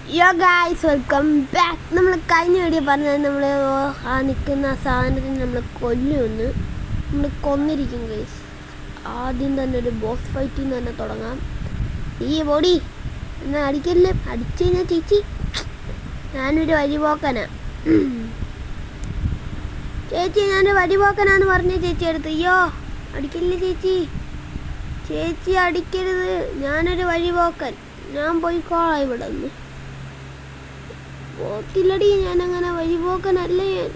യോ guys welcome back. നമ്മൾ കഴിഞ്ഞ വീഡിയോ പറഞ്ഞത് നമ്മൾ ആ നിൽക്കുന്ന സാധനത്തിന് നമ്മൾ കൊല്ലുമെന്ന്. നമ്മൾ കൊന്നിരിക്കും ഗൈസ്. ആദ്യം തന്നെ ഒരു ബോസ് ഫൈറ്റിൽ നിന്ന് തന്നെ തുടങ്ങാം. ഈ ബോഡി എന്നാൽ അടിക്കല്ലേ, അടിച്ചു കഴിഞ്ഞാൽ ചേച്ചി ഞാനൊരു വഴിപോക്കനാ. ചേച്ചി ഞാനൊരു വഴിപോക്കനാന്ന് പറഞ്ഞ ചേച്ചി അടുത്ത്. അയ്യോ അടിക്കല്ലേ ചേച്ചി, ചേച്ചി അടിക്കരുത്, ഞാനൊരു വഴിപോക്കൻ, ഞാൻ പോയിക്കോളാം ഇവിടെ നിന്ന്. പോക്കില്ലടി, ഞാനങ്ങനെ വഴിപോക്കനല്ലേ ഞാൻ.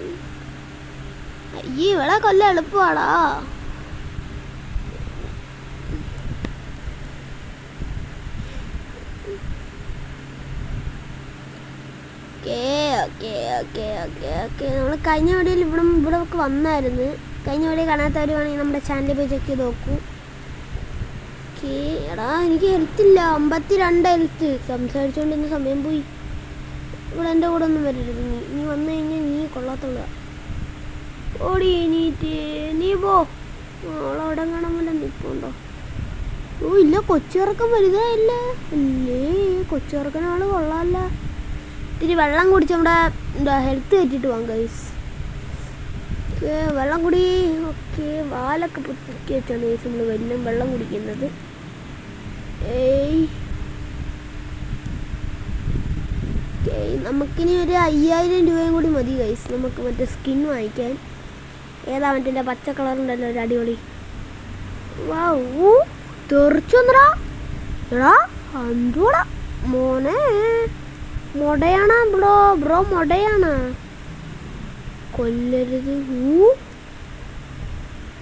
അയ്യേ ഇവിടെ കൊല്ല എളുപ്പമാടാ. നമ്മൾ കഴിഞ്ഞ വീഡിയോയിൽ ഇവിടെ ഒക്കെ വന്നായിരുന്നു. കഴിഞ്ഞ വീഡിയോ കാണാത്തവർ വേണമെങ്കിൽ നമ്മുടെ ചാനലിൽ പോയി ചെക്ക് ചെയ്ത് നോക്കൂ. എടാ എനിക്ക് ഹെൽത്തില്ല, 52 ഹെൽത്ത്. സംസാരിച്ചുകൊണ്ടിരുന്ന സമയം പോയി. ഇവിടെ എൻ്റെ കൂടെ ഒന്നും വരരുത്. നീ വന്നു കഴിഞ്ഞാൽ നീ കൊള്ളാത്തുള്ള ഓടി നീ പോ. അവളവിടെ കാണാമല്ല നിൽപ്പുണ്ടോ? ഓ ഇല്ല, കൊച്ചിറക്കം വലുതായില്ല അല്ലേ? കൊച്ചിറക്കനാള് കൊള്ളാമല്ല. ഇത്തിരി വെള്ളം കുടിച്ച് നമ്മുടെ എന്താ ഹെൽത്ത് കയറ്റിട്ട് പോകാം ഗൈസ്. വെള്ളം കുടി. ഓക്കെ, വാലൊക്കെ പൊട്ടിക്ക് വെച്ചാണ് ഗൈസ് നമ്മൾ വെള്ളം കുടിക്കുന്നത്. നമുക്കിനി ഒരു 5000 രൂപയും കൂടി മതി ഗൈസ് നമുക്ക് മറ്റേ സ്കിൻ വാങ്ങിക്കാൻ. ഏതാ മറ്റേ പച്ച കളറുണ്ടല്ലോ ഒരു അടിപൊളി. വാ തെറിച്ചു വന്നടാ. എടാ എന്തുവാടാ മോനെ, മൊടയാണാ ബ്രോ മൊടയാണ്. കൊല്ലരുത്.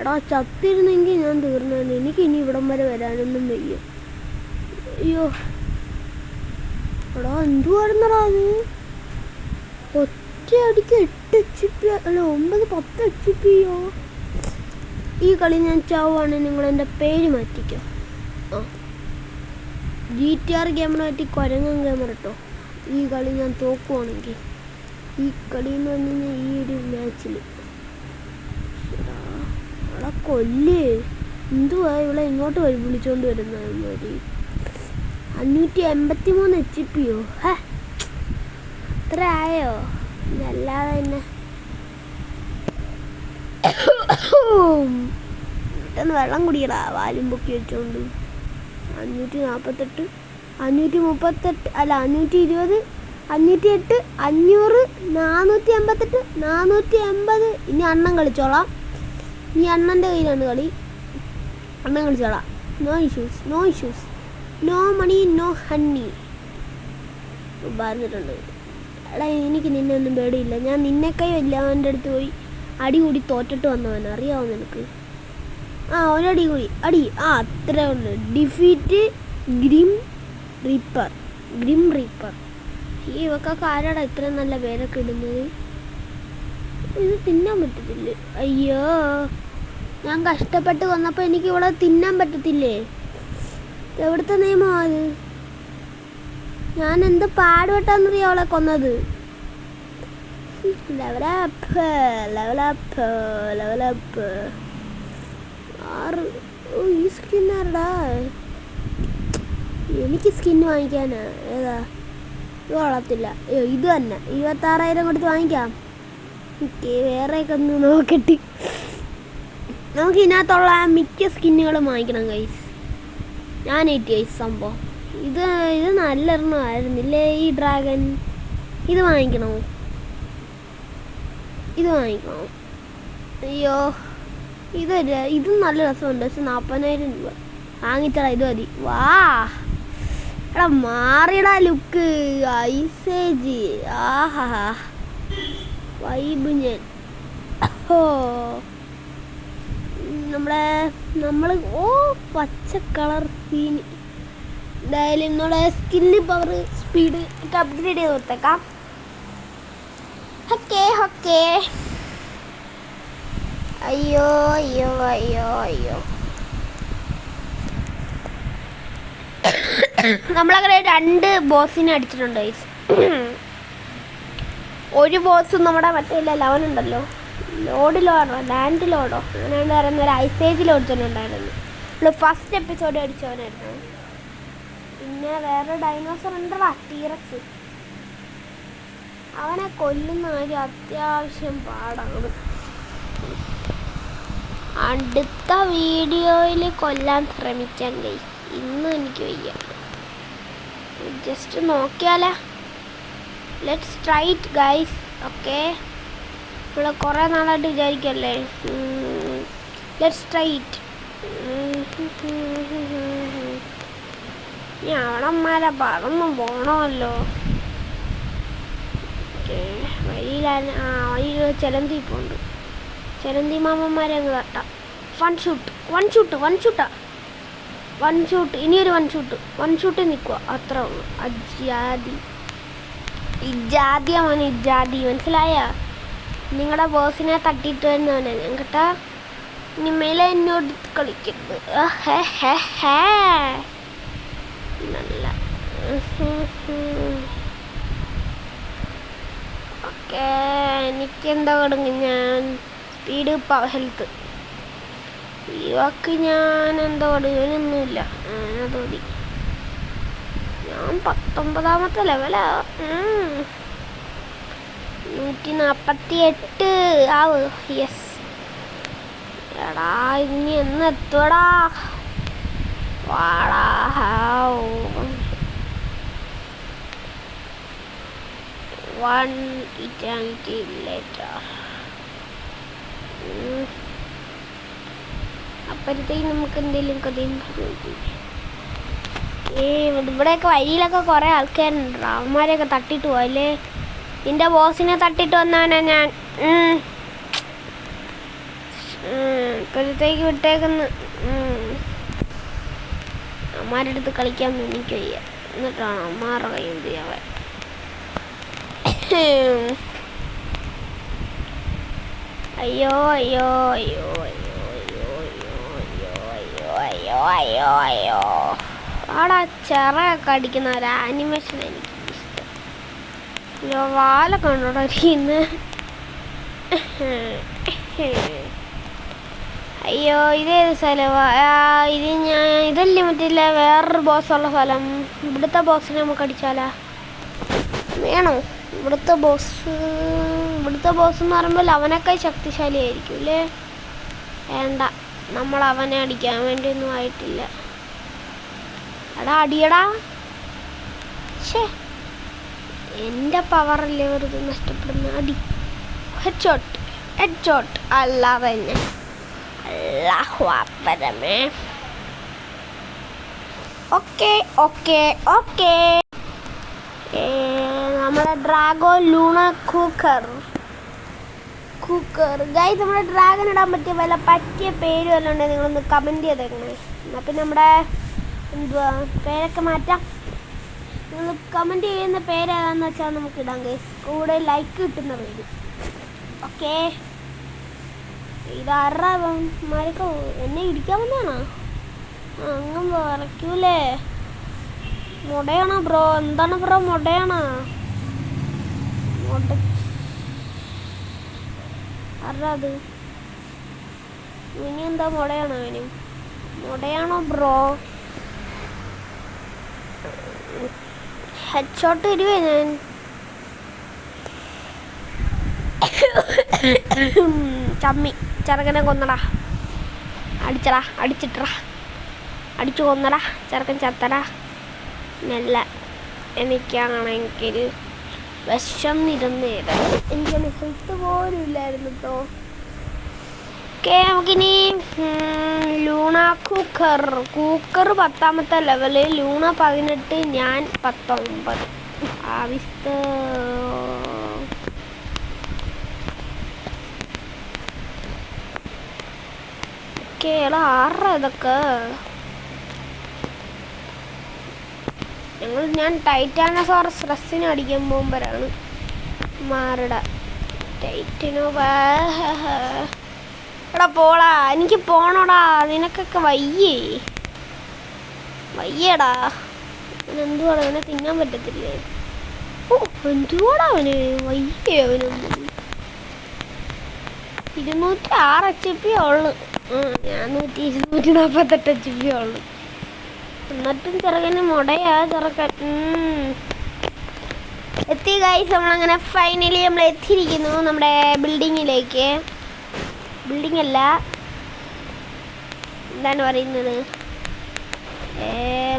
എടാ ചത്തിരുന്നെങ്കിൽ ഞാൻ തീർന്നു. എനിക്ക് ഇനി ഇവിടം വരെ വരാനൊന്നും വയ്യ. അയ്യോ എടാ എന്തുവായിരുന്നടാ അത്? ഒറ്റ അടിക്ക് 8 HP അല്ല 9-10 HP. ഈ കളി ഞാൻ ചാവുകയാണ്, നിങ്ങൾ എൻ്റെ പേര് മാറ്റിക്കോ. GTR ഗെയിമറായിട്ട് കുരങ്ങൻ ഗെയിമർ കേട്ടോ. ഈ കളി ഞാൻ തോക്കുവാണെങ്കിൽ, ഈ കളി എന്ന് പറഞ്ഞു കഴിഞ്ഞാൽ ഈ ഒരു മാച്ചിൽ എടാ കൊല്ലേ. എന്തുവാ ഇവിടെ ഇങ്ങോട്ട് വിളിച്ചോണ്ട് വരുന്നത്? 583 HP. അത്ര ആയോ? അല്ലാതെ തന്നെ പെട്ടെന്ന് വെള്ളം കുടിയടാ വാലും പൊക്കി വെച്ചോണ്ട്. 548 538 അല്ല 520 508 500 488 480. ഇനി അണ്ണൻ കളിച്ചോളാം. ഇനി അണ്ണൻ്റെ കയ്യിലാണ് കളി. അണ്ണൻ കളിച്ചോളാം. No issues no money no honey പറഞ്ഞിട്ടുണ്ട്. എടാ എനിക്ക് നിന്നെ ഒന്നും പേടിയില്ല. ഞാൻ നിന്നെക്കൈ വല്ല അവൻ്റെ അടുത്ത് പോയി അടി കൂടി തോറ്റിട്ട് വന്നവൻ, അറിയാവോ നിനക്ക്? ഒരടി കൂടി അടി. അത്രേ ഉള്ളു. Defeat grim Reaper. ഈ ഇവക്കൊക്കെ ആരാടാ ഇത്രയും നല്ല പേരൊക്കെ ഇടുന്നത്? ഇത് തിന്നാൻ പറ്റത്തില്ല. അയ്യോ ഞാൻ കഷ്ടപ്പെട്ട് വന്നപ്പോൾ എനിക്ക് ഇവിടെ തിന്നാൻ പറ്റത്തില്ലേ? എവിടുത്തെ നിയമമാണ് അത്? ഞാൻ എന്ത് പാടുപെട്ടാന്നറിയാം അവളെ കൊന്നത്. ലെവലപ്പ് 6. ഈ സ്കിന്നാരടാ. എനിക്ക് സ്കിൻ വാങ്ങിക്കാനാ. ഏതാ? ഇത് കൊള്ളത്തില്ല. ഇത് തന്നെ 26,000 കൊടുത്ത് വാങ്ങിക്കാം. ഓക്കെ, വേറെയൊക്കെ ഒന്ന് നോക്കട്ടെ. നമുക്ക് ഇതിനകത്തുള്ള മിക്ക സ്കിന്നുകളും വാങ്ങിക്കണം ഗൈസ്. ഞാൻ ഗൈസ് സംഭവം ഇത് നല്ലെണ്ണമായിരുന്നില്ലേ ഈ ഡ്രാഗൺ. ഇത് വാങ്ങിക്കണോ? അയ്യോ ഇത് നല്ല രസമുണ്ട്. പക്ഷെ 40,000 രൂപ വാങ്ങിച്ചടാ. ഇത് മതി. വാ എടാ മാറിയടാ ലുക്ക്. ഐസേജ് ആഹാ വൈബ്. ഞാൻ നമ്മൾ പച്ച കളർ സീൻ. എന്തായാലും നമ്മുടെ സ്കില്ല് പവർ സ്പീഡ് ഒക്കെ അപ്ഗ്രേഡ് ചെയ്ത് കൊടുത്തേക്കാം. ഓക്കെ. അയ്യോ നമ്മളങ്ങനെ 2 ബോസിനെ അടിച്ചിട്ടുണ്ട്. ഒരു ബോസ് നമ്മുടെ മറ്റേ ലെവൽ ഉണ്ടല്ലോ, ലാൻഡ് ലോഡോ അങ്ങനെ പറയുന്ന ഒരു ഐസേജിൽ ഓടിച്ചിട്ടുണ്ടായിരുന്നു. First episode അടിച്ചവനായിരുന്നു. പിന്നെ വേറെ ഡൈനോസർ ഉണ്ടടാ, ടീറക്സ്. അവനെ കൊല്ലുന്ന കാര്യം അത്യാവശ്യം പാടാണ്. അടുത്ത വീഡിയോയിൽ കൊല്ലാൻ ശ്രമിക്കാം ഗൈസ്. ഇന്ന് എനിക്ക് വയ്യ. ജസ്റ്റ് നോക്കിയാലേ. Let's try it guys. Okay, നമ്മൾ കുറേ നാളായിട്ട് വിചാരിക്കല്ലേ. Let's try it. ഞാവണന്മാരെ പറന്നു പോകണമല്ലോ. വഴിയിലാണ്. വഴിയിൽ ചിലന്തി പോണ്ട്. ചിലന്തി മാമന്മാരെ അങ്ങ് തട്ടാം. One shoot. ഇനിയൊരു വൺ ഷൂട്ട് നിൽക്കുക. അത്രേ ഉള്ളൂ. ഇജാദിയാണ് ഇജാദി. മനസ്സിലായ? നിങ്ങളുടെ ബോസിനെ തട്ടിയിട്ട് തന്നെയാണ് ഞാൻ കേട്ടാ. ഇനി മേലെ എന്നോട് കളിക്കരുത്. നല്ല ഓക്കെ. എനിക്കെന്താ കൊടുങ്ങി? ഞാൻ സ്പീഡ്, ഹെൽത്ത്. ഇവക്ക് ഞാൻ എന്താ കൊടുങ്ങനൊന്നുമില്ല. അതോടി ഞാൻ 19ാമത്തെ ലെവലാ. 148 ആവ്. യെസ്. എടാ ഇനി എന്നെത്തുവടാ. വാടാ. One eternity later. അപ്പോഴത്തേക്ക് നമുക്ക് എന്തെങ്കിലും കഥയും പറഞ്ഞു. ഇവിടെയൊക്കെ വഴിയിലൊക്കെ കുറേ ആൾക്കാരുണ്ട്. അവന്മാരെയൊക്കെ തട്ടിട്ട് പോയല്ലേ. നിന്റെ ബോസിനെ തട്ടിട്ട് വന്നവനാ ഞാൻ. ഇപ്പോഴത്തേക്ക് വിട്ടേക്കുന്നു. അമ്മാരുടെ അടുത്ത് കളിക്കാൻ എനിക്ക് വയ്യ. എന്നിട്ടാണ് അമ്മാരുടെ കൈ എന്ത് ചെയ്യാൻ. അയ്യോ അയ്യോ അയ്യോ അയ്യോ അയ്യോ അയ്യോ അയ്യോ അയ്യോ അയ്യോ അയ്യോ. അവിടെ ചിറയൊക്കെ അടിക്കുന്ന ഒരു ആനിമേഷൻ എനിക്ക് ഇഷ്ടം. വാലൊക്കെ ഉണ്ടോടാ ഇന്ന്. അയ്യോ ഇതേത് സ്ഥലമാ? ഇതല്ലേ മറ്റില്ല വേറൊരു ബോസുള്ള സ്ഥലം. ഇവിടുത്തെ ബോസിനെ നമുക്ക് അടിച്ചാലാ? വേണോ? ഇവിടുത്തെ ബോസ് എന്ന് പറയുമ്പോൾ അവനൊക്കെ ശക്തിശാലിയായിരിക്കും അല്ലേ? വേണ്ട, നമ്മൾ അവനെ അടിക്കാൻ വേണ്ടിയൊന്നും ആയിട്ടില്ല. എടാ അടിയടാ. ശേ, എൻ്റെ പവറല്ലേ വെറുതെ നഷ്ടപ്പെടുന്ന. അടി. ഹെഡ്ഷോട്ട് അല്ലാതെ തന്നെ. അല്ലാഹു അക്ബറമേ. Okay okay okay. നമ്മുടെ ഡ്രാഗോ ലൂണ കൂക്കർ ഗൈസ്. നമ്മുടെ ഡ്രാഗൺ ഇടാൻ പറ്റിയ വല്ല പറ്റിയ പേര് വല്ലതും ഉണ്ടെങ്കിൽ നിങ്ങളൊന്ന് കമൻറ്റ് ചെയ്തേക്കണേ. എന്നാൽ പിന്നെ നമ്മുടെ എന്തുവാ പേരൊക്കെ മാറ്റാം. നിങ്ങൾ കമൻറ്റ് ചെയ്യുന്ന പേരേതാണെന്ന് വെച്ചാൽ നമുക്ക് ഇടാം ഗൈസ്. കൂടെ ലൈക്ക് കിട്ടുന്ന പേര്. ഓക്കെ. ഇതാറാ മരക്കോ എന്നെ ഇടിക്കാൻ വന്നതാണോ? അങ്ങ് വരയ്ക്കൂലേ? മുടയാണോ ബ്രോ? എന്താണ് ബ്രോ മുടയാണോ? അത് ഇനി എന്താ മുടയാണോ? അവനും മുടയാണോ ബ്രോ? ഹെഡ്ഷോട്ട് വരുവേ ഞാൻ. ചമ്മി ചെറുക്കനെ കൊന്നടാ. അടിച്ചിട്ടടാ. അടിച്ചു കൊന്നടാ. ചെറുക്കൻ ചത്തടാ. നല്ല എനിക്കാണെങ്കിൽ വിശന്നിരുന്നേരം. എനിക്കൊന്ന് ഹെൽത്ത് പോലും ഇല്ലായിരുന്നു കേട്ടോ. ഓക്കെ, നമുക്കിനി ലൂണ കൂക്കർ 10ാമത്തെ ലെവല്. ലൂണ 18, ഞാൻ 19. ആവിസ്ത കേള 6 ഇതൊക്കെ. ഞാൻ ടൈറ്റാനോസോറസ് റെസ്സിനെ അടിക്കാൻ പോകുമ്പോഴാണ് മാറിട ടൈറ്റനോ. എടാ പോടാ, എനിക്ക് പോണോടാ. നിനക്കൊക്കെ വയ്യടാ. എന്തുവാടാ അവനെ തിന്നാൻ പറ്റത്തില്ലേ? ഓ എന്തുവാടാ അവന് വയ്യേ. അവനൊന്നും 206 HP ഉള്ളു. ഞാൻ 248 HP ഉള്ളു. എന്നിട്ടും ചെറുക്കന് മുടയാ ചെറുക്കൻ. എത്തി ഗൈസ്. നമ്മളങ്ങനെ ഫൈനലി നമ്മൾ എത്തിയിരിക്കുന്നു നമ്മുടെ ബിൽഡിങ്ങിലേക്ക്. ബിൽഡിംഗ് അല്ല, എന്താണ് പറയുന്നത്,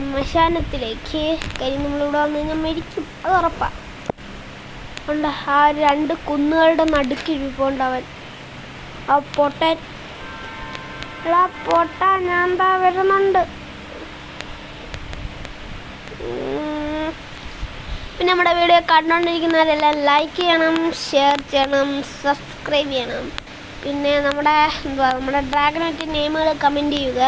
ശ്മശാനത്തിലേക്ക്. കാര്യം നമ്മളിവിടെ വന്നു കഴിഞ്ഞാൽ മരിക്കും, അത് ഉറപ്പാണ്. ഉണ്ട് ആ 2 കുന്നുകളുടെ നടുക്കിരിപ്പുണ്ടവൻ, ആ പൊട്ടൻ. പൊട്ട, ഞാൻ എന്താ വരുന്നുണ്ട്. പിന്നെ നമ്മുടെ വീഡിയോ കണ്ടുകൊണ്ടിരിക്കുന്നവരെല്ലാം ലൈക്ക് ചെയ്യണം, ഷെയർ ചെയ്യണം, സബ്സ്ക്രൈബ് ചെയ്യണം. പിന്നെ നമ്മുടെ ഡ്രാഗനോട്ട് നെയിമുകൾ കമൻറ്റ് ചെയ്യുക.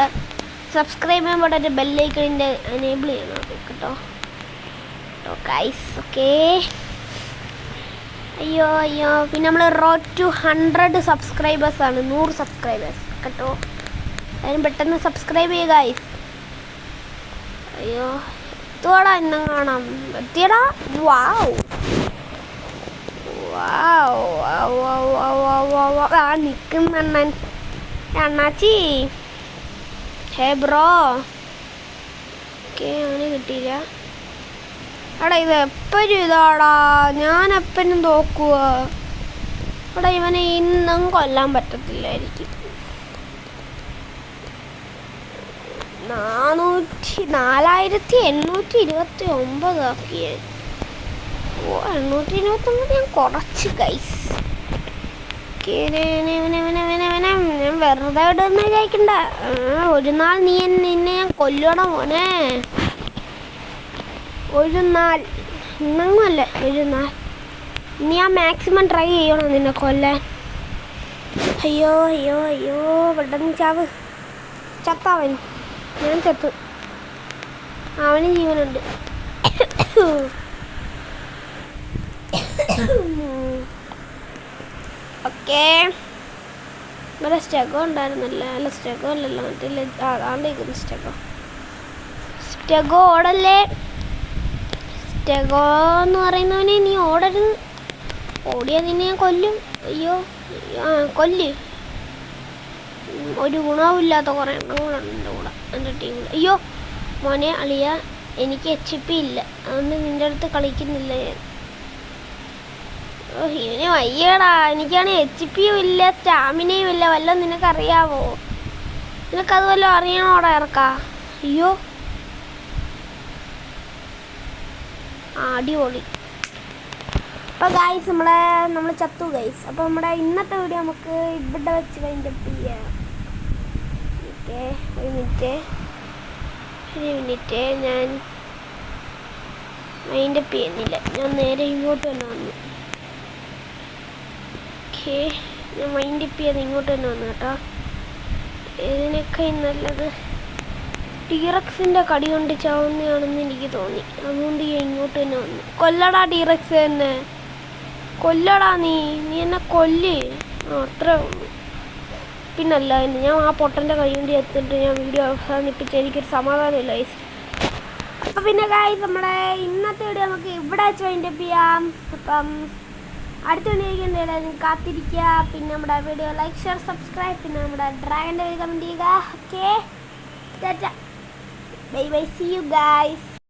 സബ്സ്ക്രൈബ് ചെയ്യുമ്പോൾ ഒരു ബെല്ലൈക്കണിൻ്റെ എനേബിൾ ചെയ്യണം കേട്ടോ ഗൈസ്. ഓക്കേ. അയ്യോ. പിന്നെ നമ്മൾ റോഡ് ടു 100 സബ്സ്ക്രൈബേഴ്സാണ്, 100 സബ്സ്ക്രൈബേഴ്സ് കേട്ടോ. അതിന് പെട്ടെന്ന് സബ്സ്ക്രൈബ് ചെയ്യുക ഗൈസ്. അയ്യോ, എത്തുവാടാ, ഇന്നും കാണാം. എത്തിയടാ. ആ നിൽക്കുന്നണ്ണൻ അണ്ണാച്ചി. ഹേ ബ്രോ. ഓക്കെ, അങ്ങനെ കിട്ടിയില്ല. എടാ ഇത് എപ്പോഴും ഇതാടാ, ഞാൻ എപ്പോഴും തോക്കുക. എടാ ഇവനെ ഇന്നും കൊല്ലാൻ പറ്റത്തില്ലായിരിക്കും. 4829 ആക്കിയ. 829 ഞാൻ കുറച്ച് ഗൈസ്. ഞാൻ വെറുതെ ഇടുന്ന വിചാരിക്കണ്ട. ഒരു നാൾ നിന്നെ ഞാൻ കൊല്ലണം മോനെ. ഒരു നാൾ, ഇന്നൊന്നുമല്ല, ഒരു നാൾ. നീ ആ മാക്സിമം ട്രൈ ചെയ്യണം നിന്നെ കൊല്ലാൻ. അയ്യോ പെട്ടെന്ന് ചാവ്. ചത്തവൻ, ഞാൻ ചത്തു. അവന് ജീവനുണ്ട്. ഓക്കെ. ഇവിടെ സ്റ്റെഗോ ഉണ്ടായിരുന്നില്ല. അല്ല സ്റ്റെഗോ അല്ലല്ലോ, മറ്റേ ആണ്ടേക്കുന്നു സ്റ്റെഗോ ഓടല്ലേ. സ്റ്റെഗോ എന്ന് പറയുന്നവനെ നീ ഓടരുത്. ഓടിയാൽ നിന്നെ ഞാൻ കൊല്ലും. അയ്യോ കൊല്ല്. ഒരു ഗുണവുമില്ലാത്ത കുറേ എണ്ണം കൂടെ ഉണ്ട് എൻ്റെ കൂടെ, എൻ്റെ ടീമിൽ. അയ്യോ മോനെ അളിയ, എനിക്ക് HP ഇല്ല, അതുകൊണ്ട് നിൻ്റെ അടുത്ത് കളിക്കുന്നില്ല ഞാൻ. ഇവന് വയ്യടാ. എനിക്കാണെങ്കിൽ HP-യും ഇല്ല, സ്റ്റാമിനയും ഇല്ല. വല്ലതും നിനക്കറിയാവോ? നിനക്കത് വല്ലതും അറിയണോടാ ഇറക്കാ? അയ്യോ അടിപൊളി. അപ്പോൾ ഗൈസ് നമ്മൾ ചത്തു ഗൈസ്. അപ്പോൾ നമ്മുടെ ഇന്നത്തെ വീഡിയോ നമുക്ക് ഇവിടെ വെച്ച് വൈൻഡപ്പ് ചെയ്യാം. ഓക്കെ, ഒരു മിനിറ്റ് ഞാൻ വൈൻഡപ്പ് ചെയ്യുന്നില്ല. ഞാൻ നേരെ ഇങ്ങോട്ട് തന്നെ വന്നു. ഓക്കെ, ഞാൻ വൈൻഡപ്പ് ചെയ്ത് ഇങ്ങോട്ട് തന്നെ വന്നു കേട്ടോ. ഇതിനൊക്കെ നല്ലത് ടീറക്സിൻ്റെ കടി കൊണ്ട് ചാവുന്നതാണെന്ന് എനിക്ക് തോന്നി. അതുകൊണ്ട് ഞാൻ ഇങ്ങോട്ട് തന്നെ വന്നു. കൊല്ലടാ ടീറക്സ് തന്നെ, കൊല്ലടാ. നീ എന്നെ കൊല്ല്. അത്രേ ഉള്ളൂ. പിന്നല്ല, ഞാൻ ആ പൊട്ടൻ്റെ കൈ കൊണ്ട് എത്തിയിട്ട് ഞാൻ വീഡിയോ അവസാനിപ്പിച്ച് എനിക്കൊരു സമാധാനമില്ല ഗൈസ്. അപ്പം പിന്നെ ഗൈസ് നമ്മുടെ ഇന്നത്തെ വീഡിയോ നമുക്ക് ഇവിടെ വെച്ച് വൈൻഡപ്പ് ചെയ്യാം. അപ്പം അടുത്ത വീഡിയോയ്ക്ക് എന്തായാലും കാത്തിരിക്കുക. പിന്നെ നമ്മുടെ വീഡിയോ ലൈക്ക്, ഷെയർ, സബ്സ്ക്രൈബ്. പിന്നെ നമ്മുടെ ഡ്രാഗൻ്റെ വീഡിയോ കമൻറ്റ് ചെയ്യുക. Okay, bye bye, see you guys.